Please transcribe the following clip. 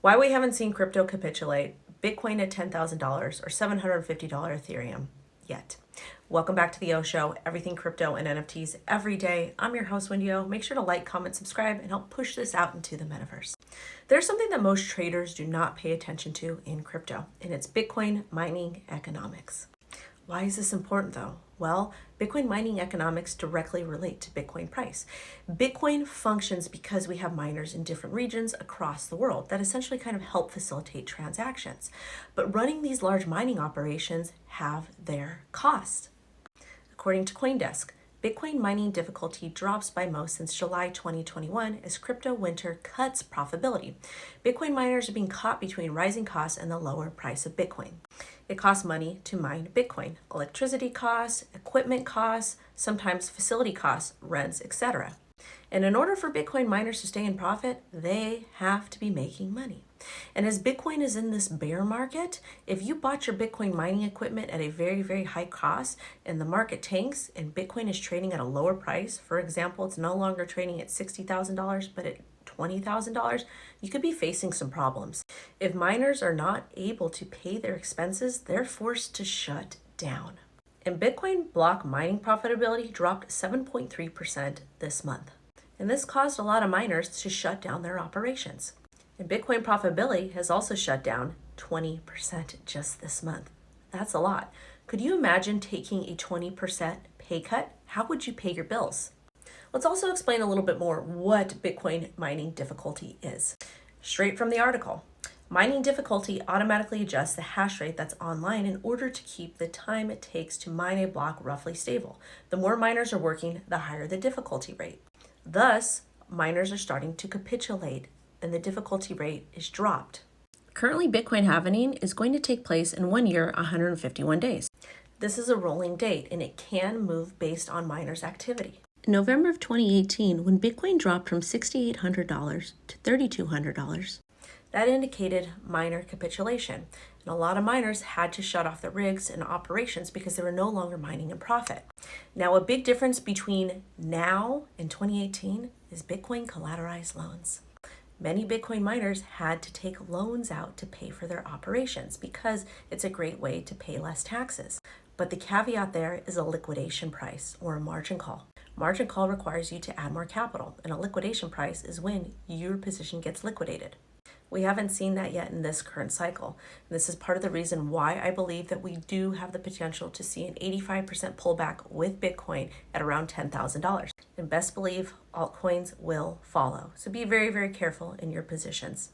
Why we haven't seen crypto capitulate, Bitcoin at $10,000 or $750 Ethereum yet. Welcome back to the O Show, everything crypto and NFTs every day. I'm your host, WendyO. Make sure to like, comment, subscribe, and help push this out into the metaverse. There's something that most traders do not pay attention to in crypto, and it's Bitcoin mining economics. Why is this important though? Well, Bitcoin mining economics directly relate to Bitcoin price. Bitcoin functions because we have miners in different regions across the world that essentially kind of help facilitate transactions. But running these large mining operations have their cost. According to CoinDesk, Bitcoin mining difficulty drops by most since July 2021 as crypto winter cuts profitability. Bitcoin miners are being caught between rising costs and the lower price of Bitcoin. It costs money to mine Bitcoin: electricity costs, equipment costs, sometimes facility costs, rents, etc. And in order for Bitcoin miners to stay in profit, they have to be making money. And as Bitcoin is in this bear market, if you bought your Bitcoin mining equipment at a very, very high cost and the market tanks and Bitcoin is trading at a lower price, for example, it's no longer trading at $60,000, but at $20,000, you could be facing some problems. If miners are not able to pay their expenses, they're forced to shut down. And Bitcoin block mining profitability dropped 7.3% this month. And this caused a lot of miners to shut down their operations. And Bitcoin profitability has also shut down 20% just this month. That's a lot. Could you imagine taking a 20% pay cut? How would you pay your bills? Let's also explain a little bit more what Bitcoin mining difficulty is. Straight from the article. Mining difficulty automatically adjusts the hash rate that's online in order to keep the time it takes to mine a block roughly stable. The more miners are working, the higher the difficulty rate. Thus, miners are starting to capitulate and the difficulty rate is dropped. Currently, Bitcoin halving is going to take place in 1 year, 151 days. This is a rolling date and it can move based on miners' activity. In November of 2018, when Bitcoin dropped from $6,800 to $3,200, that indicated miner capitulation. And a lot of miners had to shut off their rigs and operations because they were no longer mining in profit. Now, a big difference between now and 2018 is Bitcoin collateralized loans. Many Bitcoin miners had to take loans out to pay for their operations because it's a great way to pay less taxes. But the caveat there is a liquidation price or a margin call. Margin call requires you to add more capital, and a liquidation price is when your position gets liquidated. We haven't seen that yet in this current cycle. This is part of the reason why I believe that we do have the potential to see an 85% pullback with Bitcoin at around $10,000. And best believe altcoins will follow. So be very, very careful in your positions.